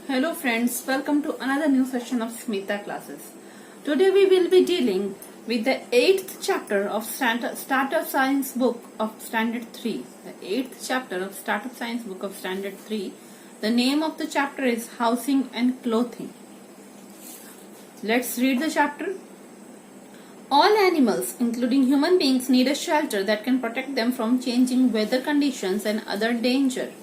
Hello friends, welcome to another new session of Smita classes. Today we will be dealing with the 8th chapter of Startup Science book of Standard 3. The 8th chapter of Startup Science book of Standard 3. The name of the chapter is Housing and Clothing. Let's read the chapter. All animals, including human beings, need a shelter that can protect them from changing weather conditions and other dangers.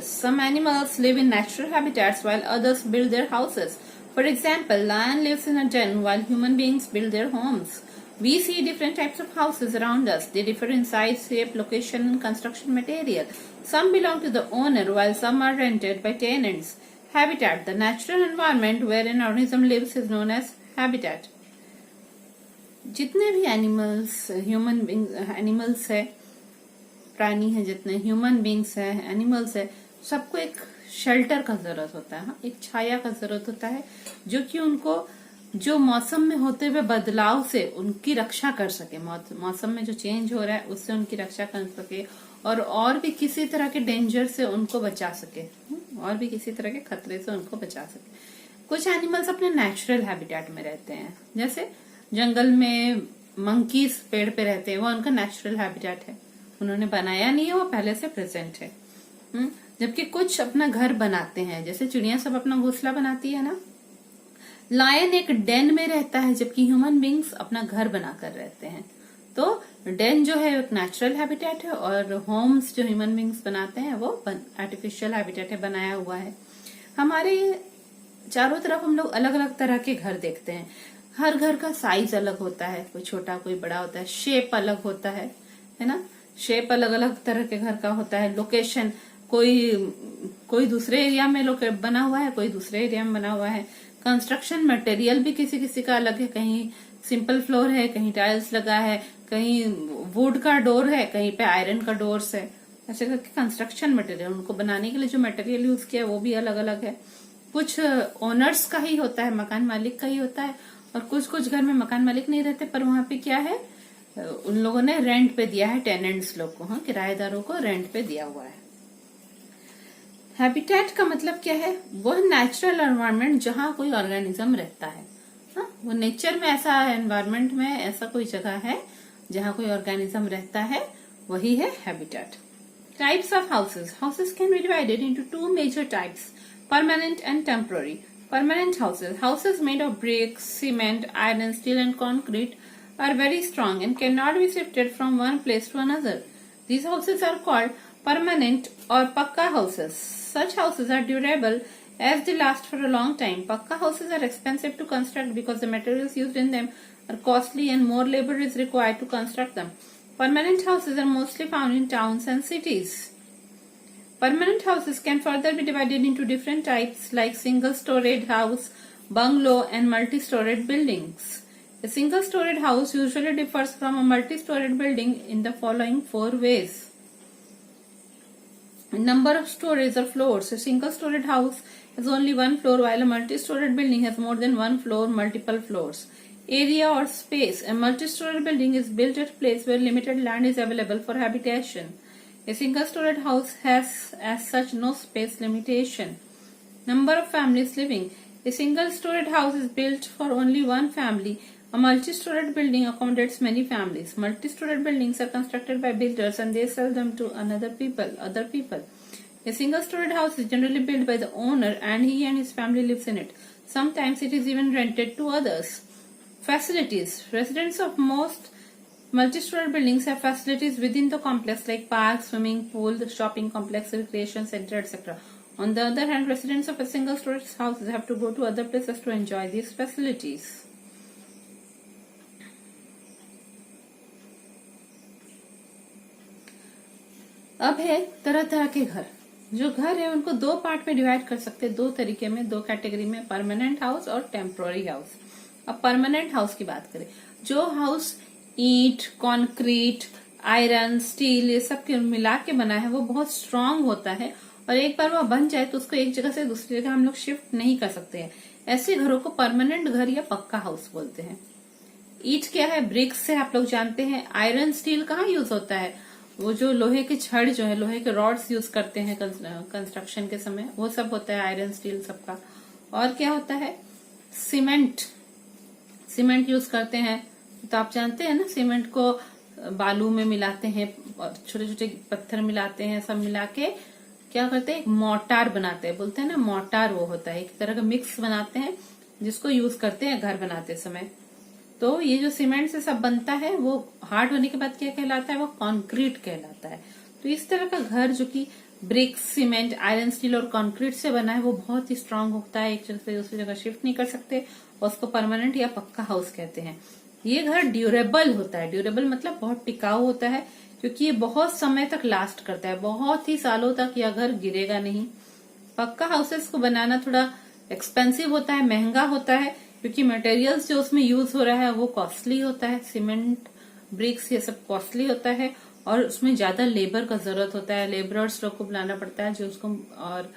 Some animals live in natural habitats while others build their houses. For example, lion lives in a den while human beings build their homes. We see different types of houses around us. They differ in size, shape, location, and construction material. Some belong to the owner while some are rented by tenants. Habitat, the natural environment where an organism lives, is known as habitat. जितने भी animals है, प्राणी है, जितने human beings है, animals है, सबको एक शेल्टर का जरूरत होता है, एक छाया का जरूरत होता है, जो कि उनको जो मौसम में होते हुए बदलाव से उनकी रक्षा कर सके, मौसम में जो चेंज हो रहा है उससे उनकी रक्षा कर सके और भी किसी तरह के डेंजर से उनको बचा सके, और भी किसी तरह के खतरे से उनको बचा सके। कुछ एनिमल्स अपने नेचुरल हैबिटेट में रहते हैं, जैसे जंगल में मंकीज पेड़ पे रहते हैं, वो उनका नेचुरल हैबिटेट है, उन्होंने बनाया नहीं है, वो पहले से प्रेजेंट है। जबकि कुछ अपना घर बनाते हैं, जैसे चिड़िया सब अपना घोंसला बनाती है ना। लायन एक डेन में रहता है, जबकि ह्यूमन बींग्स अपना घर बनाकर रहते हैं। तो डेन जो है एक नेचुरल हैबिटेट है, और होम्स जो ह्यूमन बींग्स बनाते हैं वो आर्टिफिशियल हैबिटेट है, बनाया हुआ है। हमारे चारों तरफ हम लोग अलग अलग तरह के घर देखते हैं। हर घर का साइज अलग होता है, कोई छोटा कोई बड़ा होता है, शेप अलग होता है ना। शेप अलग अलग तरह के घर का होता है। लोकेशन, कोई दूसरे एरिया में बना हुआ है, कोई दूसरे एरिया में बना हुआ है। कंस्ट्रक्शन मटेरियल भी किसी किसी का अलग है, कहीं सिंपल फ्लोर है, कहीं टाइल्स लगा है, कहीं वुड का डोर है, कहीं पे आयरन का डोर्स है। ऐसे करके कंस्ट्रक्शन मटेरियल, उनको बनाने के लिए जो मटेरियल यूज किया है वो भी अलग अलग है। कुछ ओनर्स का ही होता है, मकान मालिक का ही होता है, और कुछ घर में मकान मालिक नहीं रहते, पर वहां पे क्या है, उन लोगों ने रेंट पे दिया है, टेनेंट्स लोग को, किराएदारों को रेंट पे दिया हुआ है। हैबिटेट का मतलब क्या है? वो नेचुरल एनवायरनमेंट जहां कोई ऑर्गेनिज्म रहता है। वो नेचर में ऐसा एनवायरनमेंट में ऐसा कोई जगह है जहां कोई ऑर्गेनिज्म रहता है, वही है habitat. Types of houses. Houses can be divided into two major types, permanent and temporary. Permanent houses made of bricks, cement, iron, steel and concrete are very strong and cannot be shifted from one place to another. These houses are called permanent or pakka houses. Such houses are durable as they last for a long time. Pakka houses are expensive to construct because the materials used in them are costly and more labor is required to construct them. Permanent houses are mostly found in towns and cities. Permanent houses can further be divided into different types like single-storied house, bungalow and multi-storied buildings. A single-storied house usually differs from a multi-storied building in the following 4 ways. Number of stories or floors. A single-storied house has only one floor while a multi-storied building has more than one floor, multiple floors. Area or space. A multi-storied building is built at a place where limited land is available for habitation. A single-storied house has as such no space limitation. Number of families living. A single-storied house is built for only one family. A multi-storied building accommodates many families. Multi-storied buildings are constructed by builders and they sell them to other people. A single-storied house is generally built by the owner and he and his family lives in it. Sometimes it is even rented to others. Facilities. Residents of most multi-story buildings have facilities within the complex like parks, swimming pool, the shopping complex, recreation center, etc. On the other hand, residents of a single-story house have to go to other places to enjoy these facilities. अब है तरह तरह के घर। जो घर है उनको 2 पार्ट में डिवाइड कर सकते हैं, 2 तरीके में, 2 कैटेगरी में, परमानेंट हाउस और टेम्पोररी हाउस। अब परमानेंट हाउस की बात करें, जो हाउस ईंट, कंक्रीट, आयरन, स्टील ये सब मिला के बना है, वो बहुत स्ट्रांग होता है, और एक बार वो बन जाए तो उसको एक जगह से दूसरी जगह हम लोग शिफ्ट नहीं कर सकते हैं। ऐसे घरों को परमानेंट घर या पक्का हाउस बोलते हैं। ईंट क्या है? ब्रिक्स से आप लोग जानते हैं। आयरन, स्टील कहाँ यूज होता है? वो जो लोहे के छड़ जो है, लोहे के रॉड्स यूज करते हैं कंस्ट्रक्शन के समय, वो सब होता है, आयरन स्टील सबका। और क्या होता है, सीमेंट यूज करते हैं। तो आप जानते हैं ना, सीमेंट को बालू में मिलाते हैं और छोटे छोटे पत्थर मिलाते हैं, सब मिला के क्या करते हैं, एक मोर्टार बनाते हैं, बोलते हैं ना मोर्टार, वो होता है एक तरह का मिक्स बनाते हैं जिसको यूज करते हैं घर बनाते समय। तो ये जो सीमेंट से सब बनता है वो हार्ड होने के बाद क्या कहलाता है, वो कंक्रीट कहलाता है। तो इस तरह का घर जो कि ब्रिक, सीमेंट, आयरन स्टील और कंक्रीट से बना है, वो बहुत ही स्ट्रांग होता है, एक जगह से दूसरी जगह शिफ्ट नहीं कर सकते, और उसको परमानेंट या पक्का हाउस कहते हैं। ये घर ड्यूरेबल होता है, ड्यूरेबल मतलब बहुत टिकाऊ होता है, क्योंकि ये बहुत समय तक लास्ट करता है, बहुत ही सालों तक यह घर गिरेगा नहीं। पक्का हाउसेस को बनाना थोड़ा एक्सपेंसिव होता है, महंगा होता है, क्योंकि मटेरियल्स जो उसमें यूज हो रहा है वो कॉस्टली होता है, सीमेंट, ब्रिक्स, ये सब कॉस्टली होता है, और उसमें ज्यादा लेबर का जरूरत होता है, लेबरर्स लोग को बुलाना पड़ता है जो उसको, और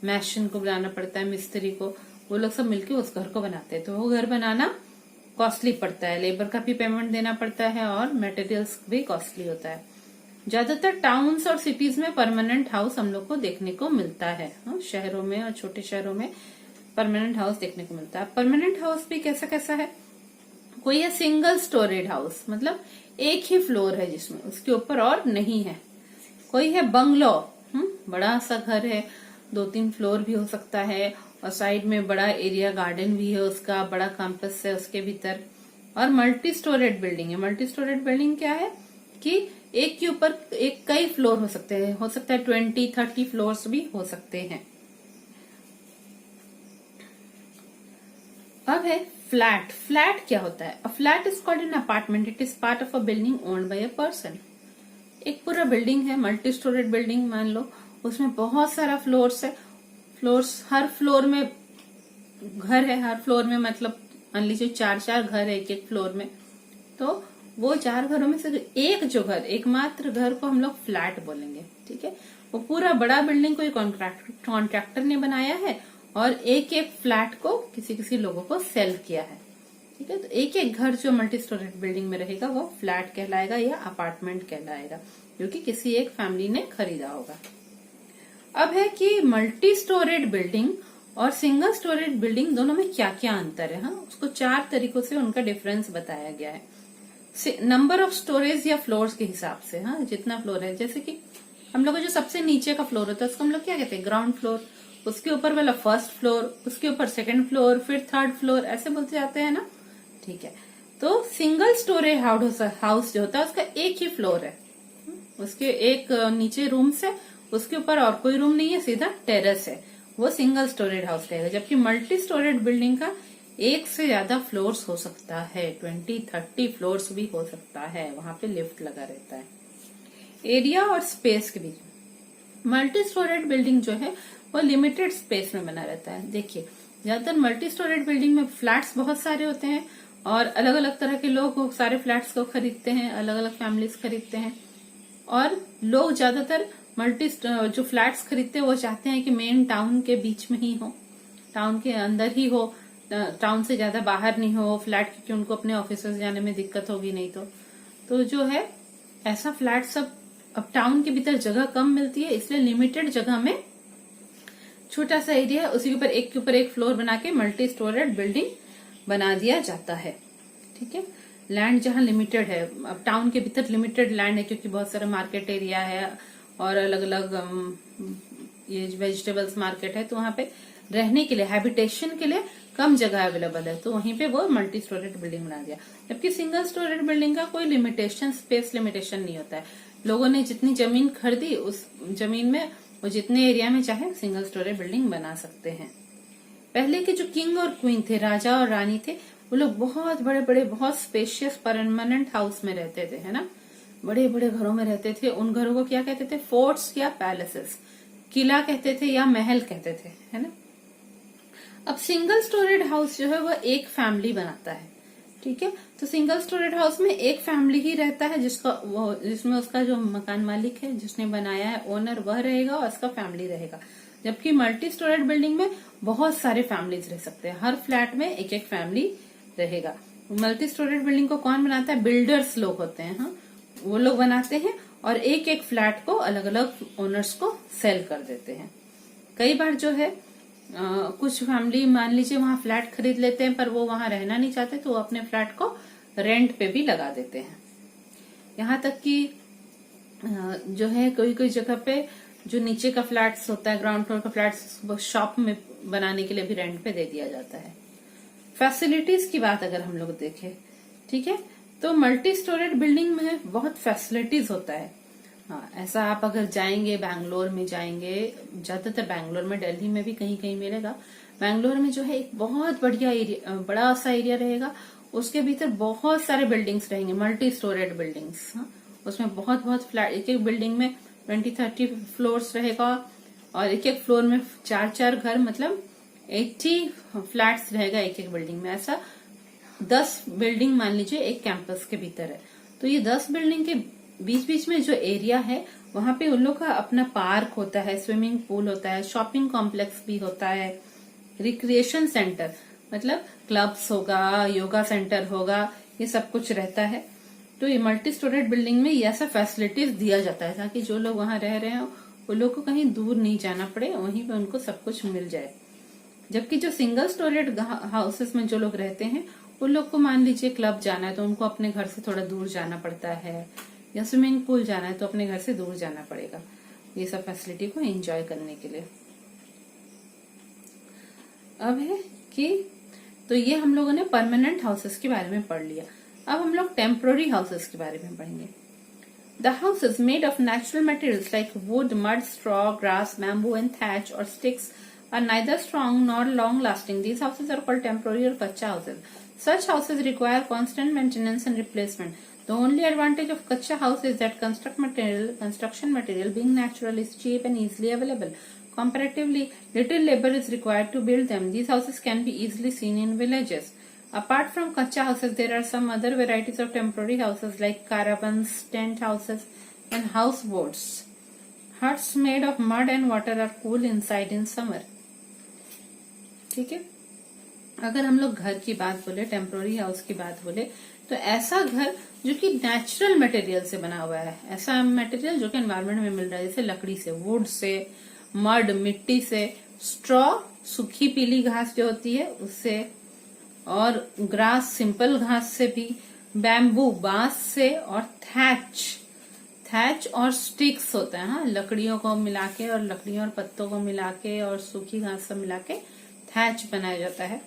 मैशन को बुलाना पड़ता है, मिस्त्री को, वो लोग सब मिलके उस घर को बनाते हैं। तो वो घर बनाना कॉस्टली पड़ता है, लेबर का भी पेमेंट देना पड़ता है, और मटेरियल्स भी कॉस्टली होता है। ज्यादातर टाउन्स और सिटीज में परमानेंट हाउस हम लोग को देखने को मिलता है, शहरों में और छोटे शहरों में परमानेंट हाउस देखने को मिलता है। परमानेंट हाउस भी कैसा कैसा है, कोई है सिंगल स्टोरेड हाउस, मतलब एक ही फ्लोर है जिसमें, उसके ऊपर और नहीं है। कोई है बंगलो, बड़ा सा घर है, 2-3 फ्लोर भी हो सकता है, और साइड में बड़ा एरिया गार्डन भी है, उसका बड़ा कैंपस है उसके भीतर। और मल्टी स्टोरेड बिल्डिंग है। मल्टी स्टोरेड बिल्डिंग क्या है कि एक के ऊपर एक कई फ्लोर हो सकते हैं, हो सकता है 20-30 फ्लोर्स भी हो सकते हैं। अब है फ्लैट। फ्लैट क्या होता है, a flat is called an apartment, it is part of a building owned by a person. एक पूरा बिल्डिंग है, मल्टी स्टोरेड बिल्डिंग मान लो, उसमें बहुत सारा फ्लोर्स है, फ्लोर्स, हर फ्लोर में घर है, हर फ्लोर में मतलब मान लीजिए 4-4 घर है एक एक फ्लोर में, तो वो 4 घरों में से एक जो घर, एकमात्र घर को हम लोग फ्लैट बोलेंगे, ठीक है। वो पूरा बड़ा बिल्डिंग कोई कॉन्ट्रैक्टर ने बनाया है, और एक एक फ्लैट को किसी किसी लोगों को सेल किया है, ठीक है। तो एक एक घर जो मल्टी स्टोरेड बिल्डिंग में रहेगा वो फ्लैट कहलाएगा या अपार्टमेंट कहलाएगा, जो कि किसी एक फैमिली ने खरीदा होगा। अब है कि मल्टी स्टोरेड बिल्डिंग और सिंगल स्टोरेज बिल्डिंग दोनों में क्या क्या अंतर है, उसको 4 तरीकों से उनका डिफरेंस बताया गया है। नंबर ऑफ स्टोरेज या फ्लोर्स के हिसाब से, जितना फ्लोर है, जैसे कि हम लोग जो सबसे नीचे का फ्लोर होता है उसको हम लोग क्या कहते हैं, ग्राउंड फ्लोर, उसके ऊपर वाला फर्स्ट फ्लोर, उसके ऊपर सेकंड फ्लोर, फिर थर्ड फ्लोर, ऐसे बोलते जाते हैं ना, ठीक है। तो सिंगल स्टोरेज हाउस जो होता है उसका एक ही फ्लोर है, उसके एक नीचे रूम्स है, उसके ऊपर और कोई रूम नहीं है, सीधा टेरेस है, वो सिंगल स्टोरेज हाउस कहेगा। जबकि मल्टी स्टोरेज बिल्डिंग का एक से ज्यादा फ्लोर्स हो सकता है, 20-30 फ्लोर्स भी हो सकता है, वहां पे लिफ्ट लगा रहता है। एरिया और स्पेस के बीच, मल्टी स्टोरेज बिल्डिंग जो है वो लिमिटेड स्पेस में बना रहता है। देखिए, ज्यादातर मल्टी स्टोरेज बिल्डिंग में फ्लैट्स बहुत सारे होते हैं, और अलग अलग तरह के लोग सारे फ्लैट्स को खरीदते हैं, अलग अलग फैमिलीज खरीदते हैं, और लोग ज्यादातर मल्टी जो फ्लैट्स खरीदते हैं वो चाहते हैं कि मेन टाउन के बीच में ही हो, टाउन के अंदर ही हो, टाउन से ज्यादा बाहर नहीं हो फ्लैट, क्योंकि उनको अपने ऑफिस जाने में दिक्कत होगी नहीं तो जो है ऐसा फ्लैट सब, अब टाउन के भीतर जगह कम मिलती है, इसलिए लिमिटेड जगह में छोटा सा एरिया है, उसी के ऊपर एक फ्लोर बना के मल्टी स्टोरेज बिल्डिंग बना दिया जाता है, ठीक है। लैंड जहां लिमिटेड है, अब टाउन के भीतर लिमिटेड लैंड है क्योंकि बहुत सारा मार्केट एरिया है और अलग अलग ये वेजिटेबल्स मार्केट है, तो वहां पे रहने के लिए, हैबिटेशन के लिए कम जगह अवेलेबल है, तो वहीं पे वो मल्टी स्टोरेज बिल्डिंग बना दिया। जबकि सिंगल स्टोरेज बिल्डिंग का कोई लिमिटेशन, स्पेस लिमिटेशन नहीं होता है, लोगों ने जितनी जमीन खरीदी उस जमीन में वो जितने एरिया में चाहे सिंगल स्टोरेज बिल्डिंग बना सकते हैं। पहले के जो किंग और क्वीन थे, राजा और रानी थे, वो लोग बहुत बड़े बड़े, बहुत स्पेशियस परमानेंट हाउस में रहते थे, है ना, बड़े बड़े घरों में रहते थे। उन घरों को क्या कहते थे, फोर्ट्स या पैलेसेस, किला कहते थे या महल कहते थे, है ना। अब सिंगल स्टोरेज हाउस जो है वो एक फैमिली बनाता है, ठीक है। तो सिंगल स्टोरेज हाउस में एक फैमिली ही रहता है, जिसमें उसका जो मकान मालिक है, जिसने बनाया है, ओनर, वह रहेगा और उसका फैमिली रहेगा। जबकि मल्टी स्टोरेज बिल्डिंग में बहुत सारे फैमिलीज रह सकते हैं, हर फ्लैट में एक एक फैमिली रहेगा। मल्टी स्टोरेज बिल्डिंग को कौन बनाता है, बिल्डर्स लोग होते हैं, वो लोग बनाते हैं, और एक एक फ्लैट को अलग अलग ओनर्स को सेल कर देते हैं। कई बार जो है कुछ फैमिली मान लीजिए वहां फ्लैट खरीद लेते हैं पर वो वहां रहना नहीं चाहते, तो वो अपने फ्लैट को रेंट पे भी लगा देते हैं। यहाँ तक कि जो है कोई कोई जगह पे जो नीचे का फ्लैट्स होता है, ग्राउंड फ्लोर का फ्लैट्स, वो शॉप में बनाने के लिए भी रेंट पे दे दिया जाता है। फैसिलिटीज की बात अगर हम लोग देखें, ठीक है, तो मल्टी स्टोरेड बिल्डिंग में बहुत फैसिलिटीज होता है। हाँ, ऐसा आप अगर जाएंगे, बैंगलोर में जाएंगे, ज्यादातर बैंगलोर में, दिल्ली में भी कहीं कहीं मिलेगा। बैंगलोर में जो है एक बहुत बढ़िया एरिया, बड़ा सा एरिया रहेगा, उसके भीतर बहुत सारे बिल्डिंग्स रहेंगे, मल्टी स्टोरेड बिल्डिंग्स। उसमें बहुत बहुत फ्लैट, एक एक बिल्डिंग में 20-30 फ्लोर्स रहेगा और एक एक फ्लोर में 4-4 घर, मतलब 80 फ्लैट्स रहेगा एक एक बिल्डिंग में। ऐसा 10 बिल्डिंग मान लीजिए एक कैंपस के भीतर है, तो ये 10 बिल्डिंग के बीच बीच में जो एरिया है वहां पे उन लोग का अपना पार्क होता है, स्विमिंग पूल होता है, शॉपिंग कॉम्प्लेक्स भी होता है, रिक्रिएशन सेंटर मतलब क्लब्स होगा, योगा सेंटर होगा, ये सब कुछ रहता है। तो ये मल्टी स्टोरेड बिल्डिंग में ये ऐसा फैसिलिटीज दिया जाता है ताकि जो लोग वहां रह रहे हैं वो लोग को कहीं दूर नहीं जाना पड़े, वहीं पे उनको सब कुछ मिल जाए। जबकि जो सिंगल स्टोरेड हाउसेस में जो लोग रहते हैं उन लोग को मान लीजिए क्लब जाना है तो उनको अपने घर से थोड़ा दूर जाना पड़ता है, या स्विमिंग पूल जाना है तो अपने घर से दूर जाना पड़ेगा, ये सब फैसिलिटी को एंजॉय करने के लिए। अब है कि तो ये हम लोगों ने परमानेंट हाउसेस के बारे में पढ़ लिया। अब हम लोग टेम्पोररी हाउसेस के बारे में पढ़ेंगे। The houses made of natural materials like wood, mud, straw, grass, bamboo and thatch or sticks are neither strong nor long lasting. These houses are called temporary or kacha houses. Such houses require constant maintenance and replacement. The only advantage of kacha house is that construction material being natural is cheap and easily available. Comparatively, little labor is required to build them. These houses can be easily seen in villages. Apart from kacha houses, there are some other varieties of temporary houses like caravans, tent houses, and houseboats. Huts made of mud and water are cool inside in summer. ठीक है, अगर हम लोग घर की बात बोले, temporary house की बात बोले, तो ऐसा घर जो कि नेचुरल मटेरियल से बना हुआ है, ऐसा मटेरियल जो कि एनवायरमेंट में मिल रहा है, जैसे लकड़ी से, वुड से, मड मिट्टी से, स्ट्रॉ सूखी पीली घास जो होती है उससे, और ग्रास सिंपल घास से भी, बैम्बू बांस से, और थैच और स्टिक्स होता है, हाँ, लकड़ियों को मिला के और लकड़ियों और पत्तों को मिला के और सूखी घास से मिला के थैच बनाया जाता है।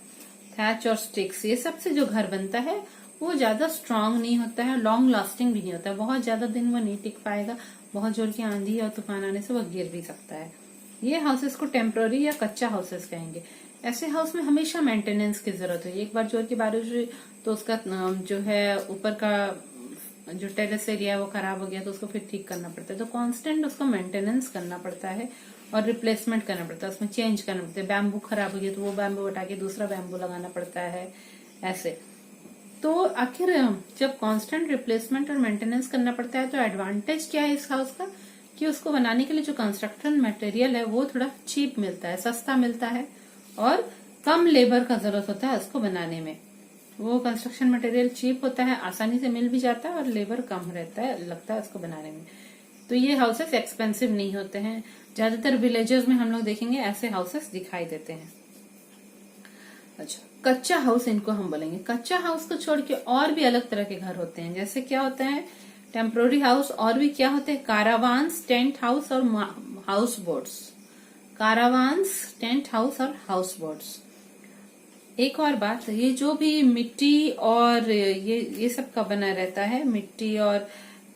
थैच और स्टिक्स, ये सब से जो घर बनता है वो ज्यादा स्ट्रांग नहीं होता है, लॉन्ग लास्टिंग भी नहीं होता है, बहुत ज्यादा दिन वो नहीं टिक पाएगा, बहुत जोर की आंधी और तूफान आने से वो गिर भी सकता है। ये हाउसेस को टेम्पोररी या कच्चा हाउसेस कहेंगे। ऐसे हाउस में हमेशा मेंटेनेंस की जरूरत है। एक बार जोर की बारिश हुई तो उसका जो है ऊपर का जो टेरेस एरिया है वो खराब हो गया तो उसको फिर ठीक करना पड़ता है, तो कांस्टेंट उसको मेंटेनेंस करना पड़ता है और रिप्लेसमेंट करना पड़ता है, उसमें चेंज करना पड़ता है। बैम्बू खराब हो गया तो वो बैम्बू हटा के दूसरा बैम्बू लगाना पड़ता है, ऐसे। तो आखिर जब कांस्टेंट रिप्लेसमेंट और मेंटेनेंस करना पड़ता है तो एडवांटेज क्या है इस हाउस का, कि उसको बनाने के लिए जो कंस्ट्रक्शन मटेरियल है वो थोड़ा चीप मिलता है, सस्ता मिलता है, और कम लेबर का जरूरत होता है उसको बनाने में। वो कंस्ट्रक्शन मटेरियल चीप होता है, आसानी से मिल भी जाता है और लेबर कम रहता है, लगता है उसको बनाने में। तो ये हाउसेस एक्सपेंसिव नहीं होते हैं। ज्यादातर विलेजेस में हम लोग देखेंगे ऐसे हाउसेस दिखाई देते हैं। अच्छा, कच्चा हाउस इनको हम बोलेंगे। कच्चा हाउस को छोड़ के और भी अलग तरह के घर होते हैं, जैसे क्या होता है टेम्पोररी हाउस, और भी क्या होते हैं कारावान्स, टेंट हाउस और हाउस बोट्स। कारावान्स, टेंट हाउस और हाउस बोट्स। एक और बात, ये जो भी मिट्टी और ये सब का बना रहता है, मिट्टी और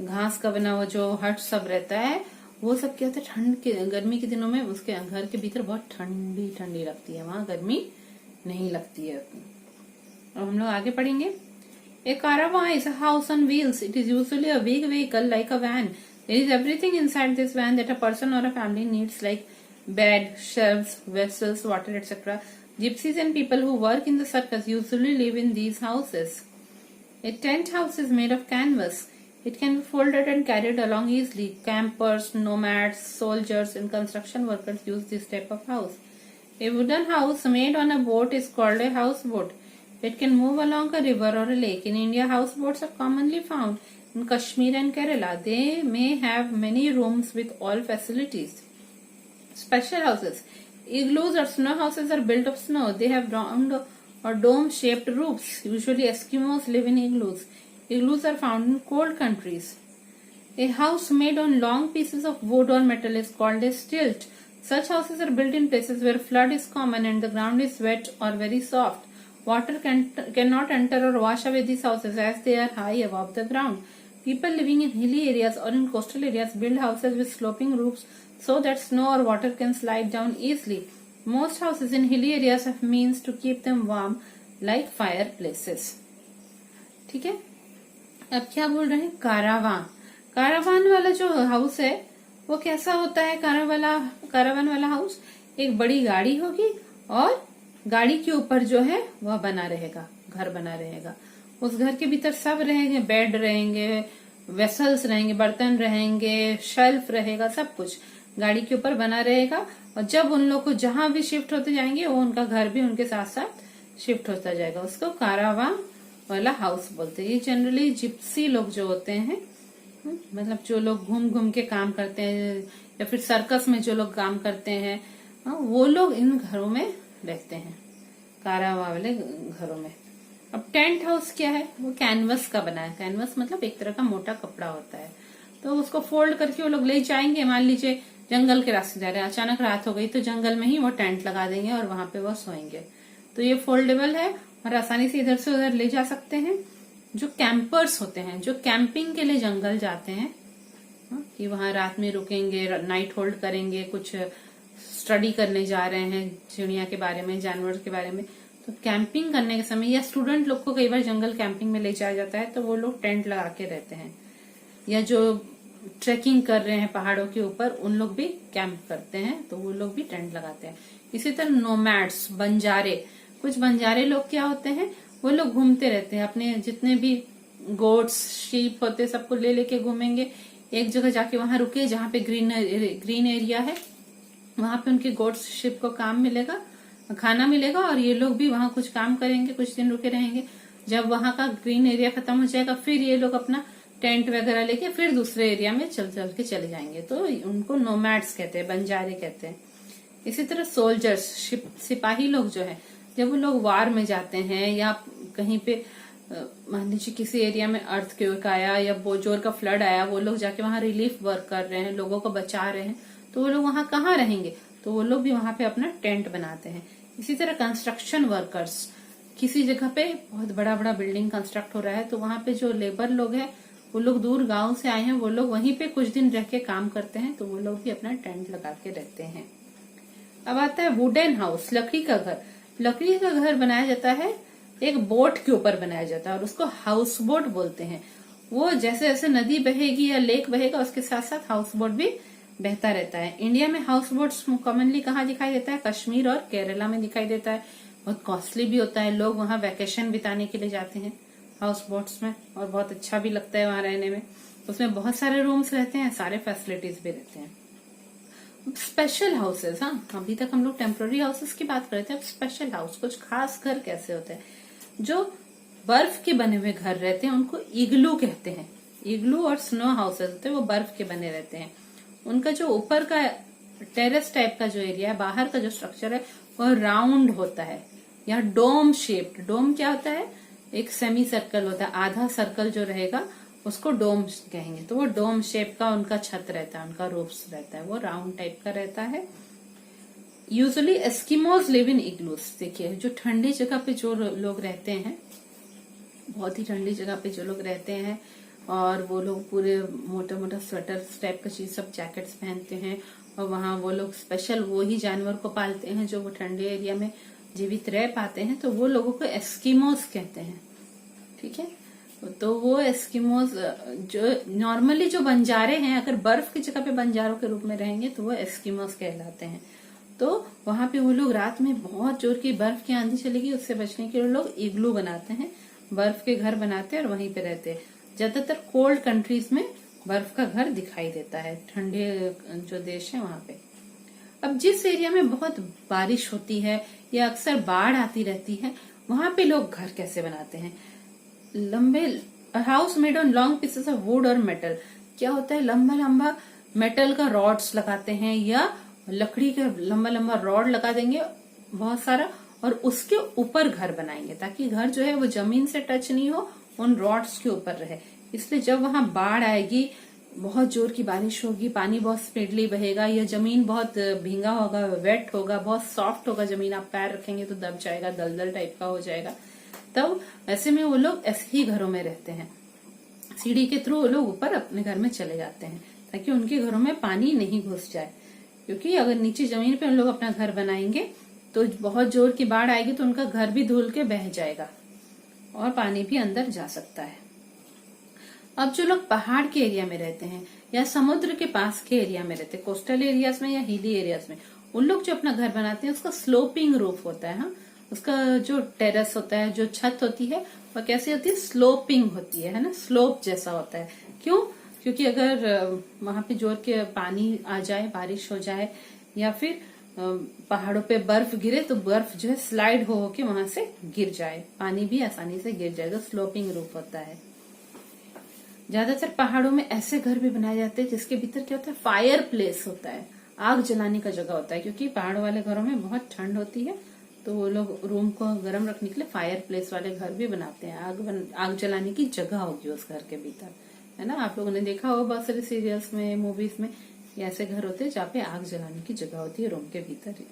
घास का बना हुआ जो हट सब रहता है, वो सब क्या होता है ठंड के गर्मी के दिनों में उसके घर के भीतर बहुत ठंडी ठंडी लगती है, वहां गर्मी नहीं लगती है। और हम लोग आगे पढ़ेंगे। A caravan is a house on wheels. It is usually a big vehicle like a van. There is everything inside this van that a person or a family needs, like bed, shelves, vessels, water, etc. Gypsies and people who work in the circus usually live in these houses. A tent house is made of canvas. It can be folded and carried along easily. Campers, nomads, soldiers, and construction workers use this type of house. A wooden house made on a boat is called a houseboat. It can move along a river or a lake. In India, houseboats are commonly found In Kashmir and Kerala, they may have many rooms with all facilities. Special houses. Igloos or snow houses are built of snow. They have round or dome-shaped roofs. Usually Eskimos live in igloos. Igloos are found in cold countries. A house made on long pieces of wood or metal is called a stilt. Such houses are built in places where flood is common and the ground is wet or very soft. Water cannot enter or wash away these houses as they are high above the ground. People living in hilly areas or in coastal areas build houses with sloping roofs so that snow or water can slide down easily. Most houses in hilly areas have means to keep them warm, like fireplaces. ठीक है, अब क्या बोल रहे हैं? कारावान. कारावान वाला जो house है वो कैसा होता है? कारावान वाला हाउस एक बड़ी गाड़ी होगी और गाड़ी के ऊपर जो है वह बना रहेगा, घर बना रहेगा. उस घर के भीतर सब रहेंगे, बेड रहेंगे, वेसल्स रहेंगे, बर्तन रहेंगे, शेल्फ रहेगा, सब कुछ गाड़ी के ऊपर बना रहेगा. और जब उन लोग को जहां भी शिफ्ट होते जाएंगे वो उनका घर भी उनके साथ साथ शिफ्ट होता जाएगा. उसको कारावान वाला हाउस बोलते हैं. ये जनरली जिप्सी लोग जो होते हैं, मतलब जो लोग घूम घूम के काम करते हैं या फिर सर्कस में जो लोग काम करते हैं, वो लोग इन घरों में रहते हैं, कारावान वाले घरों में. अब टेंट हाउस क्या है? वो कैनवस का बना है. कैनवस मतलब एक तरह का मोटा कपड़ा होता है. तो उसको फोल्ड करके वो लोग ले जाएंगे. मान लीजिए जंगल के रास्ते जा रहे हैं, अचानक रात हो गई तो जंगल में ही वो टेंट लगा देंगे और वहां पे वो सोएंगे. तो ये फोल्डेबल है और आसानी से इधर से उधर ले जा सकते हैं. जो कैंपर्स होते हैं, जो कैंपिंग के लिए जंगल जाते हैं, कि वहां रात में रुकेंगे, नाइट होल्ड करेंगे, कुछ स्टडी करने जा रहे हैं चिड़िया के बारे में, जानवर के बारे में, तो कैंपिंग करने के समय, या स्टूडेंट लोग को कई बार जंगल कैंपिंग में ले जाया जाता है तो वो लोग टेंट लगा के रहते हैं. या जो ट्रेकिंग कर रहे हैं पहाड़ों के ऊपर, उन लोग भी कैंप करते हैं तो वो लोग भी टेंट लगाते हैं. इसी तरह नोमैड्स, बंजारे, कुछ बंजारे लोग क्या होते हैं, वो लोग घूमते रहते हैं. अपने जितने भी गोट्स, शीप होते सबको ले लेके घूमेंगे. एक जगह जाके वहां रुके जहां पे ग्रीन एरिया है, वहां पे उनके गोट्स, शीप को काम मिलेगा, खाना मिलेगा और ये लोग भी वहां कुछ काम करेंगे, कुछ दिन रुके रहेंगे. जब वहां का ग्रीन एरिया खत्म हो जाएगा फिर ये लोग अपना टेंट वगैरह लेके फिर दूसरे एरिया में चल के चले जाएंगे. तो उनको नोमैड्स कहते हैं, बंजारे कहते हैं. इसी तरह सोल्जर्स, सिपाही लोग जो है, जब वो लोग वार में जाते हैं या कहीं पे मान लीजिए किसी एरिया में अर्थक्वेक आया या जोर का फ्लड आया, वो लोग जाके वहां रिलीफ वर्क कर रहे हैं, लोगों को बचा रहे हैं, तो वो लोग वहां कहाँ रहेंगे? तो वो लोग भी वहां पे अपना टेंट बनाते हैं. इसी तरह कंस्ट्रक्शन वर्कर्स, किसी जगह पे बहुत बड़ा बड़ा बिल्डिंग कंस्ट्रक्ट हो रहा है तो वहां पे जो लेबर लोग हैं वो लोग दूर गांव से आए हैं, वो लोग वहीं पे कुछ दिन रह के काम करते हैं, तो वो लोग भी अपना टेंट लगा के रहते हैं. अब आता है वुडन हाउस, लकड़ी का घर. लकड़ी का घर बनाया जाता है, एक बोट के ऊपर बनाया जाता है और उसको हाउस बोट बोलते हैं. वो जैसे जैसे नदी बहेगी या लेक बहेगा उसके साथ साथ हाउस बोट भी बहता रहता है. इंडिया में हाउस बोट्स कॉमनली कहाँ दिखाई देता है? कश्मीर और केरला में दिखाई देता है. बहुत कॉस्टली भी होता है, लोग वहाँ वेकेशन बिताने के लिए जाते हैं हाउस बोट्स में और बहुत अच्छा भी लगता है वहां रहने में. उसमें बहुत सारे रूम्स रहते हैं, सारे फैसिलिटीज भी रहते हैं. स्पेशल हाउसेस, हाँ, अभी तक हम लोग टेम्पररी हाउसेस की बात करते हैं. स्पेशल हाउस, कुछ खास घर कैसे होते हैं? जो बर्फ के बने हुए घर रहते हैं उनको इग्लू कहते हैं. इग्लू और स्नो हाउसेस होते हैं वो बर्फ के बने रहते हैं. उनका जो ऊपर का टेरेस टाइप का जो एरिया है, बाहर का जो स्ट्रक्चर है वो राउंड होता है या डोम शेप्ड. डोम क्या होता है? एक सेमी सर्कल होता है, आधा सर्कल जो रहेगा उसको डोम कहेंगे. तो वो डोम शेप का उनका छत रहता है, उनका रूफ्स रहता है, वो राउंड टाइप का रहता है. Usually Eskimos live in igloos. देखिए, जो ठंडी जगह पे जो लोग रहते हैं, बहुत ही ठंडी जगह पे जो लोग रहते हैं और वो लोग पूरे मोटा मोटा स्वेटर टाइप का चीज, सब जैकेट्स पहनते हैं और वहां वो लोग स्पेशल वो ही जानवर को पालते हैं जो वो ठंडे एरिया में जीवित रह पाते हैं, तो वो लोगों को एस्किमोज कहते हैं. ठीक है, तो वो एस्किमोज जो नॉर्मली जो बंजारे हैं, अगर बर्फ की जगह पे बंजारों के रूप में रहेंगे तो वो एस्किमोज कहलाते हैं. तो वहां पे वो लोग रात में बहुत जोर की बर्फ की आंधी चलेगी, उससे बचने के लिए लोग इग्लू बनाते हैं, बर्फ के घर बनाते हैं और वहीं पे रहते हैं. ज्यादातर कोल्ड कंट्रीज में बर्फ का घर दिखाई देता है, ठंडे जो देश है वहां पे. अब जिस एरिया में बहुत बारिश होती है या अक्सर बाढ़ आती रहती है, वहां पे लोग घर कैसे बनाते हैं? लंबे house made on long pieces of would और मेटल। क्या होता है, लंबा लंबा मेटल का रॉड्स लगाते हैं या लकड़ी का लंबा लंबा रॉड लगा देंगे बहुत सारा, और उसके ऊपर घर बनाएंगे ताकि घर जो है वो जमीन से टच नहीं हो, उन रॉड्स के ऊपर रहे। इसलिए जब वहां बाढ़ आएगी, बहुत जोर की बारिश होगी, पानी बहुत स्पीडली बहेगा, या जमीन बहुत भींगा होगा, वेट होगा, बहुत सॉफ्ट होगा जमीन, आप पैर रखेंगे तो दब जाएगा, दलदल टाइप का हो जाएगा, तब ऐसे में वो लोग ऐसे ही घरों में रहते हैं। सीढ़ी के थ्रू वो लोग ऊपर अपने घर में चले जाते हैं ताकि उनके घरों में पानी नहीं घुस जाए, क्योंकि अगर नीचे जमीन पे उन लोग अपना घर बनाएंगे तो बहुत जोर की बाढ़ आएगी तो उनका घर भी धुल के बह जाएगा और पानी भी अंदर जा सकता है। अब जो लोग पहाड़ के एरिया में रहते हैं या समुद्र के पास के एरिया में रहते हैं, कोस्टल एरियाज में या हिली एरियाज में, उन लोग जो अपना घर बनाते हैं उसका स्लोपिंग रूफ होता है। हाँ, उसका जो टेरेस होता है, जो छत होती है, वह कैसी होती है, स्लोपिंग होती है ना, स्लोप जैसा होता है। क्यों? क्योंकि अगर वहां पे जोर के पानी आ जाए, बारिश हो जाए, या फिर पहाड़ों पे बर्फ गिरे तो बर्फ जो है स्लाइड हो के वहां से गिर जाए, पानी भी आसानी से गिर जाएगा, स्लोपिंग रूफ होता है। ज्यादातर पहाड़ों में ऐसे घर भी बनाए जाते हैं जिसके भीतर क्या होता है, फायर प्लेस होता है, आग जलाने का जगह होता है, क्योंकि पहाड़ वाले घरों में बहुत ठंड होती है तो वो लोग रूम को गर्म रखने के लिए फायर प्लेस वाले घर भी बनाते हैं। आग जलाने की जगह होगी उस घर के भीतर, है ना। आप लोगों ने देखा होगा बहुत सारे सीरियल्स में, मूवीज में, ऐसे घर होते हैं जहाँ पे आग जलाने की जगह होती है रूम के भीतर ही।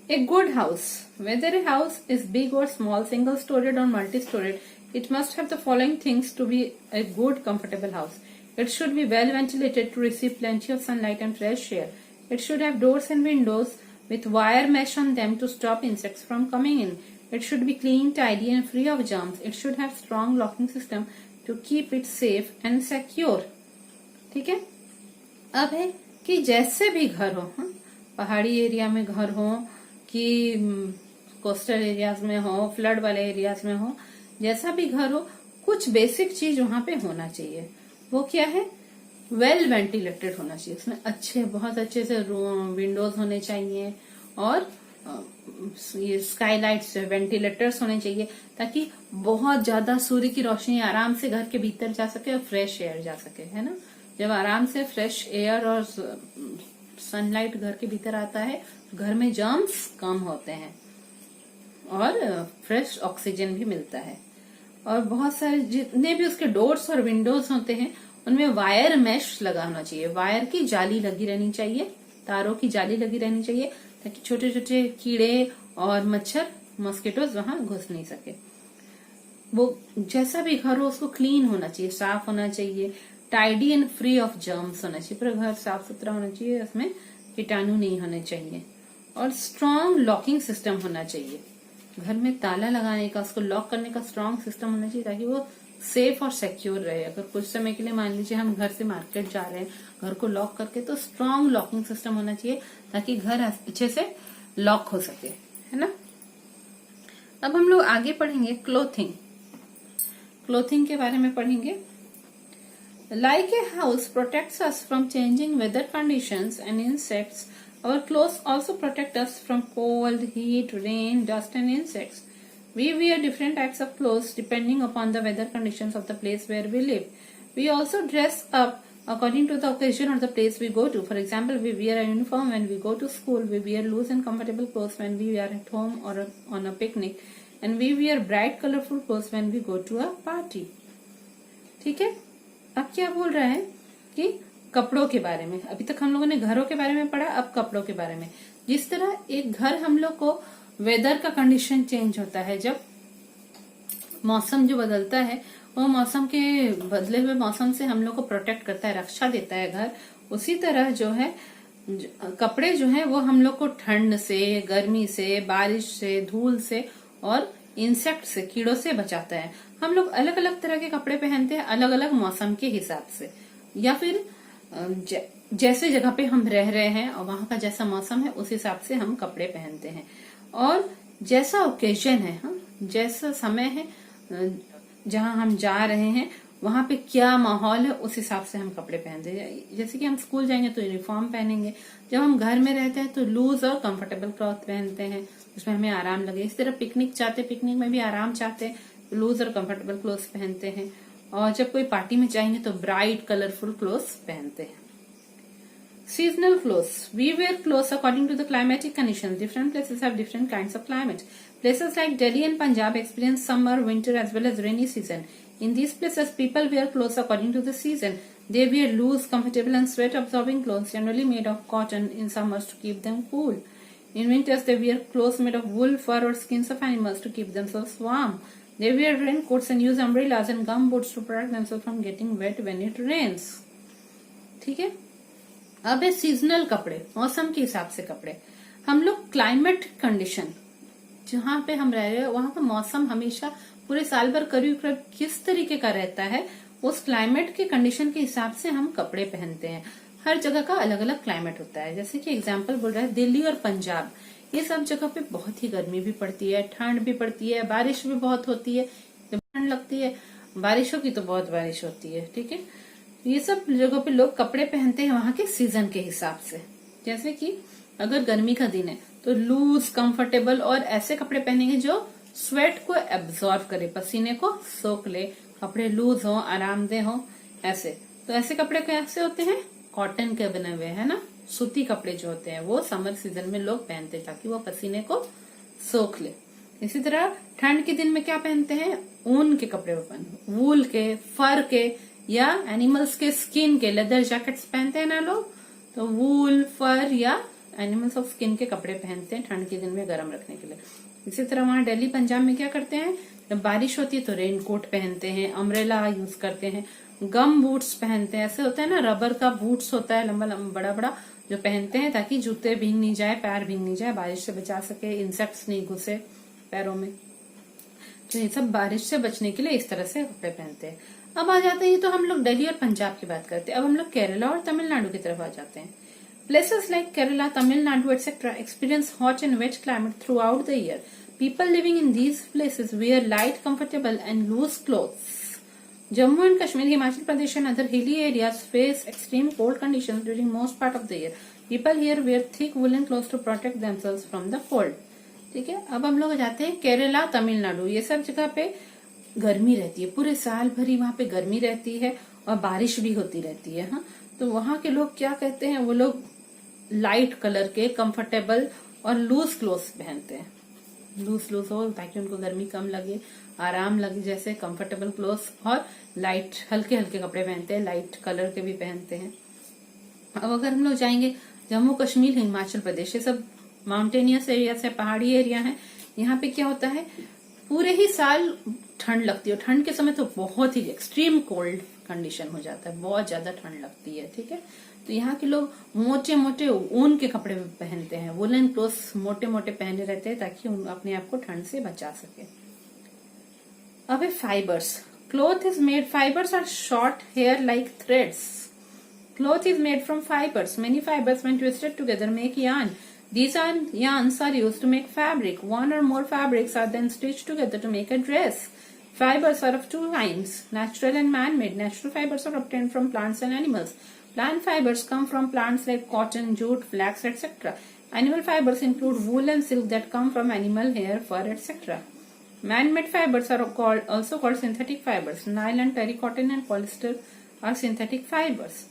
A good house, whether a house is big or small, single-storied or multi-storied, it must have the following things to be a good, comfortable house. It should be well ventilated to receive plenty of sunlight and fresh air. It should have doors and windows with wire mesh on them to stop insects from coming in. It should be clean, tidy, and free of germs. It should have strong locking system to keep it safe and secure. ठीक है। अब है कि जैसे भी घर हो, पहाड़ी एरिया में घर हो कि कोस्टल एरियाज में हो, फ्लड वाले एरियाज में हो, जैसा भी घर हो, कुछ बेसिक चीज वहां पे होना चाहिए। वो क्या है, वेल वेंटिलेटेड होना चाहिए, उसमें अच्छे, बहुत अच्छे से विंडोज होने चाहिए, और ये स्काईलाइट्स, वेंटिलेटर्स होने चाहिए ताकि बहुत ज्यादा सूर्य की रोशनी आराम से घर के भीतर जा सके और फ्रेश एयर जा सके, है ना। जब आराम से फ्रेश एयर और सनलाइट घर के भीतर आता है, घर में जर्म्स कम होते हैं और फ्रेश ऑक्सीजन भी मिलता है। और बहुत सारे जितने भी उसके डोर्स और विंडोज होते हैं उनमें वायर मैश लगा होना चाहिए, वायर की जाली लगी रहनी चाहिए, तारों की जाली लगी रहनी चाहिए ताकि छोटे छोटे कीड़े और मच्छर, मॉस्किटोज वहां घुस नहीं सके। वो जैसा भी घर हो उसको क्लीन होना चाहिए, साफ होना चाहिए, tidy and free of germs होना चाहिए, पूरा घर साफ सुथरा होना चाहिए, उसमें कीटाणु नहीं होने चाहिए, और स्ट्रॉन्ग लॉकिंग सिस्टम होना चाहिए। घर में ताला लगाने का, उसको लॉक करने का स्ट्रॉन्ग सिस्टम होना चाहिए ताकि वो सेफ और सिक्योर रहे। अगर कुछ समय के लिए मान लीजिए हम घर से मार्केट जा रहे हैं, घर को लॉक करके, तो स्ट्रॉन्ग लॉकिंग सिस्टम होना चाहिए ताकि घर अच्छे से लॉक हो सके, है ना। अब हम लोग आगे पढ़ेंगे क्लोथिंग। क्लोथिंग के बारे में पढ़ेंगे। Like a house protects us from changing weather conditions and insects, our clothes also protect us from cold, heat, rain, dust, and insects. We wear different types of clothes depending upon the weather conditions of the place where we live. We also dress up according to the occasion or the place we go to. For example, we wear a uniform when we go to school. We wear loose and comfortable clothes when we are at home or on a picnic. And we wear bright, colorful clothes when we go to a party. ठीक है। अब क्या बोल रहा है कि कपड़ों के बारे में। अभी तक हम लोगों ने घरों के बारे में पढ़ा, अब कपड़ों के बारे में। जिस तरह एक घर हम लोग को वेदर का कंडीशन चेंज होता है, जब मौसम जो बदलता है, वो मौसम के बदले हुए मौसम से हम लोग को प्रोटेक्ट करता है, रक्षा देता है घर। उसी तरह जो है कपड़े जो है वो हम लोग को ठंड से, गर्मी से, बारिश से, धूल से और इंसेक्ट से, कीड़ों से बचाता है। हम लोग अलग अलग तरह के कपड़े पहनते हैं अलग अलग मौसम के हिसाब से, या फिर जैसे जगह पे हम रह रहे हैं और वहां का जैसा मौसम है उस हिसाब से हम कपड़े पहनते हैं, और जैसा ओकेजन है, जैसा समय है, जहां हम जा रहे हैं वहां पे क्या माहौल है उस हिसाब से हम कपड़े पहनते हैं। जैसे कि हम स्कूल जाएंगे तो यूनिफॉर्म पहनेंगे, जब हम घर में रहते हैं तो लूज और कंफर्टेबल क्लॉथ पहनते हैं जिसमें हमें आराम लगे। इस तरह पिकनिक जाते, पिकनिक में भी आराम चाहते हैं लूज और कंफर्टेबल क्लोथ्स पहनते हैं, और जब कोई पार्टी में जाएंगे तो ब्राइट कलरफुल क्लोथ्स पहनते हैं। Seasonal clothes. We wear clothes according to the climatic conditions. Different places have different kinds of climate. Places like Delhi and Punjab experience summer, winter as well as rainy season. In these places, people wear clothes according to the season. They wear loose, comfortable and sweat-absorbing clothes generally made of cotton in summers to keep them cool. In winters, they wear clothes made of wool, fur or skins of animals to keep themselves warm. They wear raincoats and use umbrellas and gum boots to protect themselves from getting wet when it rains. ठीक है, अब है seasonal कपड़े, मौसम के हिसाब से कपड़े। हम लोग क्लाइमेट कंडीशन जहाँ पे हम रह रहे हैं वहां का मौसम हमेशा पूरे साल भर करीब करीब किस तरीके का रहता है, उस क्लाइमेट के कंडीशन के हिसाब से हम कपड़े पहनते हैं। हर जगह का अलग अलग क्लाइमेट होता है। जैसे कि एग्जाम्पल बोल रहा है दिल्ली और पंजाब, ये सब जगह पे बहुत ही गर्मी भी पड़ती है, ठंड भी पड़ती है, बारिश भी बहुत होती है। जब ठंड लगती है, बारिशों की तो बहुत बारिश होती है। ठीक है, ये सब जगहों पे लोग कपड़े पहनते हैं वहां के सीजन के हिसाब से। जैसे कि अगर गर्मी का दिन है तो लूज, कंफर्टेबल और ऐसे कपड़े पहनेंगे जो स्वेट को एब्जॉर्ब करे, पसीने को सोख ले, कपड़े लूज हो, आरामदेह हो, ऐसे। तो ऐसे कपड़े कैसे होते हैं? कॉटन के बने हुए, है ना, सूती कपड़े जो होते हैं वो समर सीजन में लोग पहनते हैं ताकि वो पसीने को सोख ले। इसी तरह ठंड के दिन में क्या पहनते हैं? ऊन के कपड़े पहनते, वूल के, फर के या एनिमल्स के स्किन के लेदर जैकेट्स पहनते हैं ना लोग, तो वूल, फर या एनिमल्स ऑफ स्किन के कपड़े पहनते हैं ठंड के दिन में गर्म रखने के लिए। इसी तरह वहां दिल्ली पंजाब में क्या करते हैं? जब बारिश होती है तो रेनकोट पहनते हैं, अम्ब्रेला यूज करते हैं, गम बूट्स पहनते हैं। ऐसे होता है ना, रबर का बूट्स होता है लंबा लंबा बड़ा बड़ा, जो पहनते हैं ताकि जूते भीग नहीं जाए, पैर भीग नहीं जाए, बारिश से बचा सके, इंसेक्ट्स नहीं घुसे पैरों में। तो ये सब बारिश से बचने के लिए इस तरह से कपड़े पहनते हैं। अब आ जाते हैं, तो हम लोग दिल्ली और पंजाब की बात करते हैं। अब हम लोग केरला और तमिलनाडु की तरफ आ जाते हैं। Places like Kerala, Tamil Nadu etcetera experience hot and wet climate throughout the year. People living in these places wear light, comfortable and loose clothes. Jammu and Kashmir, Himachal Pradesh and other hilly areas face extreme cold conditions during most part of the year. People here wear thick woolen clothes to protect themselves from the cold. ठीक है, अब हम लोग जाते हैं केरला, तमिलनाडु। ये सब जगह पे गर्मी रहती है, पूरे साल भरी वहां पे गर्मी रहती है और बारिश भी होती रहती है। हाँ, तो वहां के लोग क्या कहते हैं? वो लोग लाइट कलर के, कंफर्टेबल और लूज क्लोथ्स पहनते हैं। लूज हो ताकि उनको गर्मी कम लगे, आराम लगे, जैसे कंफर्टेबल क्लोथ्स, और लाइट हल्के हल्के कपड़े पहनते हैं, लाइट कलर के भी पहनते हैं। अब अगर हम लोग जाएंगे जम्मू कश्मीर, हिमाचल प्रदेश, ये सब माउंटेनियस एरिया है, पहाड़ी एरिया है। यहाँ पे क्या होता है? पूरे ही साल ठंड लगती है, ठंड के समय तो बहुत ही एक्सट्रीम कोल्ड कंडीशन हो जाता है, बहुत ज्यादा ठंड लगती है। ठीक है, तो यहाँ के लोग मोटे मोटे ऊन के कपड़े पहनते हैं, वुलन क्लोथ्स मोटे मोटे पहने रहते हैं ताकि अपने आप को ठंड से बचा सके। अब है fibres. Cloth is made, fibres are short hair like threads. Cloth is made from fibers. Many fibers, when twisted together, make yarn. These yarns are used to make fabric. One or more fabrics are then stitched together to make a dress. Fibers are of two kinds, natural and man-made. Natural fibers are obtained from plants and animals. Plant fibers come from plants like cotton, jute, flax, etc. Animal fibers include wool and silk that come from animal hair, fur, etc. Man-made fibers are also called synthetic fibers. Nylon, terracotta, and polyester are synthetic fibers.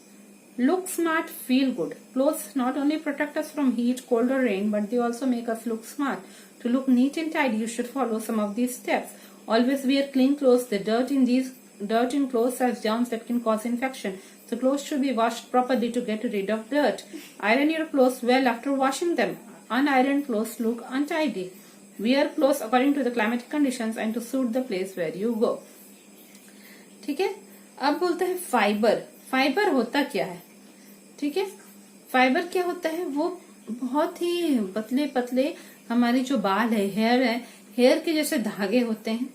Look smart, feel good. Clothes not only protect us from heat, cold or rain, but they also make us look smart. To look neat and tidy, you should follow some of these steps. Always wear clean clothes. The dirt in clothes has germs that can cause infection. So clothes should be washed properly to get rid of dirt. Iron your clothes well after washing them. Unironed clothes look untidy. Wear clothes according to the climatic conditions and to suit the place where you go. ठीक है, अब बोलते हैं fibre. Fibre होता क्या है? ठीक है, फाइबर क्या होता है? वो बहुत ही पतले पतले हमारे जो बाल है, हेयर के जैसे धागे होते हैं।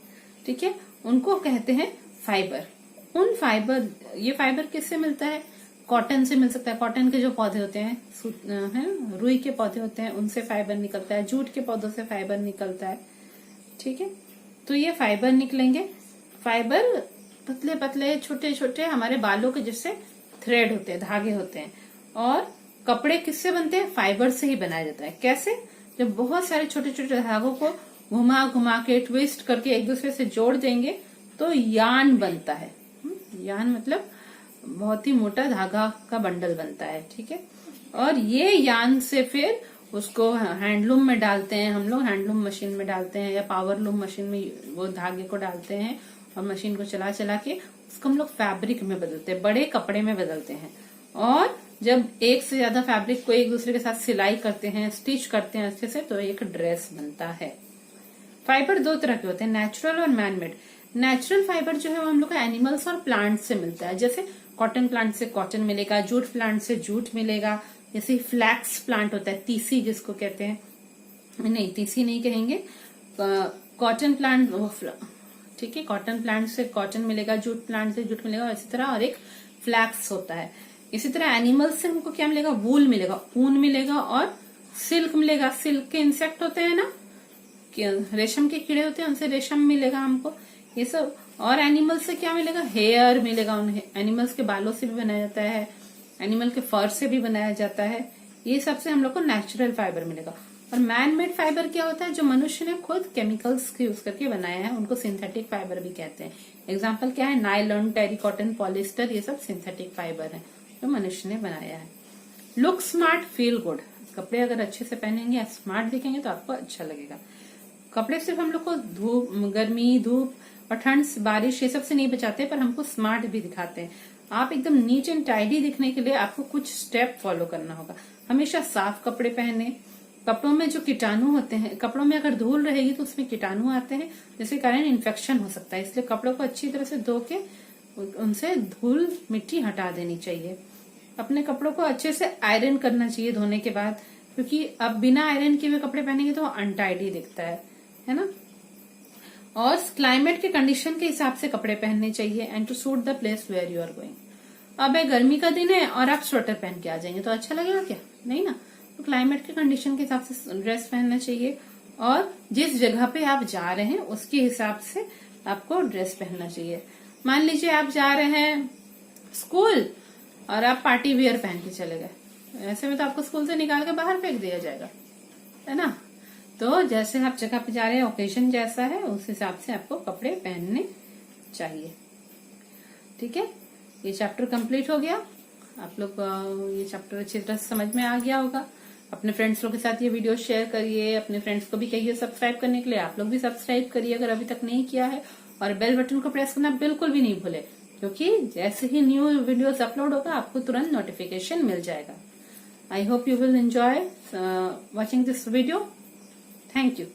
ठीक है, उनको कहते हैं फाइबर। ये फाइबर किससे मिलता है? कॉटन से मिल सकता है। कॉटन के जो पौधे होते हैं, रुई के पौधे होते हैं, उनसे फाइबर निकलता है। जूट के पौधों से फाइबर निकलता है। ठीक है, तो ये फाइबर निकलेंगे। फाइबर पतले पतले छोटे छोटे हमारे बालों के जैसे थ्रेड होते हैं, धागे होते हैं। और कपड़े किससे बनते हैं? फाइबर से ही बनाया जाता है। कैसे? जब बहुत सारे छोटे छोटे धागों को घुमा घुमा के ट्विस्ट करके एक दूसरे से जोड़ देंगे तो यान बनता है। यान मतलब बहुत ही मोटा धागा का बंडल बनता है, ठीक है। और ये यान से फिर उसको हैंडलूम में डालते हैं हम लोग, हैंडलूम मशीन में डालते हैं या पावर लूम मशीन में वो धागे को डालते हैं और मशीन को चला चला के उसको हम लोग फैब्रिक में बदलते हैं, बड़े कपड़े में बदलते हैं। और जब एक से ज्यादा फैब्रिक को एक दूसरे के साथ सिलाई करते हैं, स्टिच करते हैं अच्छे से, तो एक ड्रेस बनता है। फाइबर दो तरह के होते हैं, नेचुरल और मैनमेड। नेचुरल फाइबर जो है वो हम लोग को एनिमल्स और प्लांट से मिलता है, जैसे कॉटन प्लांट से कॉटन मिलेगा, जूट प्लांट से जूट मिलेगा, जैसे फ्लैक्स प्लांट होता है, तीसी जिसको कहते हैं, नहीं तीसी नहीं कहेंगे, कॉटन प्लांट, ठीक है, कॉटन प्लांट से कॉटन मिलेगा, जूट प्लांट से जूट मिलेगा, इसी तरह। और एक फ्लैक्स होता है। इसी तरह एनिमल्स से हमको क्या मिलेगा, वूल मिलेगा, ऊन मिलेगा और सिल्क मिलेगा। सिल्क के इंसेक्ट होते हैं ना, रेशम के कीड़े होते हैं, उनसे रेशम मिलेगा हमको, ये सब। और एनिमल से क्या मिलेगा, हेयर मिलेगा, उन्हें एनिमल्स के बालों से भी बनाया जाता है, एनिमल के फर से भी बनाया जाता है। ये सबसे हम लोग को नेचुरल फाइबर मिलेगा। और मैन मेड फाइबर क्या होता है, जो मनुष्य ने खुद केमिकल्स के यूज करके बनाया है, उनको सिंथेटिक फाइबर भी कहते हैं। एग्जाम्पल क्या है, नायलॉन, टेरिकॉटन, पॉलिस्टर, ये सब सिंथेटिक फाइबर है जो मनुष्य ने बनाया है। लुक स्मार्ट फील गुड, कपड़े अगर अच्छे से पहनेंगे या स्मार्ट दिखेंगे तो आपको अच्छा लगेगा। कपड़े सिर्फ हम लोग को धूप, गर्मी, धूप और ठंड, बारिश, ये सब से नहीं बचाते, पर हमको स्मार्ट भी दिखाते हैं। आप एकदम नीट एंड टाइडी दिखने के लिए आपको कुछ स्टेप फॉलो करना होगा। हमेशा साफ कपड़े पहने। कपड़ों में जो कीटाणु होते हैं, कपड़ों में अगर धूल रहेगी तो उसमें कीटाणु आते हैं, जिसके कारण इन्फेक्शन हो सकता है। इसलिए कपड़ों को अच्छी तरह से धो के उनसे धूल मिट्टी हटा देनी चाहिए। अपने कपड़ों को अच्छे से आयरन करना चाहिए धोने के बाद, क्योंकि अब बिना आयरन किए हुए कपड़े पहनेंगे तो अनटाइडी दिखता है ना। और क्लाइमेट के कंडीशन के हिसाब से कपड़े पहनने चाहिए, and to suit the place where you are going. अब है गर्मी का दिन है और आप स्वेटर पहन के आ जाएंगे तो अच्छा लगेगा क्या, नहीं ना। तो क्लाइमेट के कंडीशन के हिसाब से ड्रेस पहनना चाहिए, और जिस जगह पे आप जा रहे हैं उसके हिसाब से आपको ड्रेस पहनना चाहिए। मान लीजिए आप जा रहे हैं स्कूल और आप पार्टी वियर पहन के चले गए, ऐसे में तो आपको स्कूल से निकाल के बाहर फेंक दिया जाएगा, है ना। तो जैसे आप जगह पे जा रहे हैं, ओकेजन जैसा है उस हिसाब से आपको कपड़े पहनने चाहिए, ठीक है। ये चैप्टर कंप्लीट हो गया। आप लोग ये चैप्टर अच्छी तरह से समझ में आ गया होगा। अपने फ्रेंड्स लोग के साथ ये वीडियो शेयर करिए, अपने फ्रेंड्स को भी कहिए सब्सक्राइब करने के लिए। आप लोग भी सब्सक्राइब करिए अगर अभी तक नहीं किया है, और बेल बटन को प्रेस करना बिल्कुल भी नहीं भूले, क्योंकि जैसे ही न्यू वीडियोस अपलोड होगा आपको तुरंत नोटिफिकेशन मिल जाएगा। I hope you will enjoy watching this video. Thank you.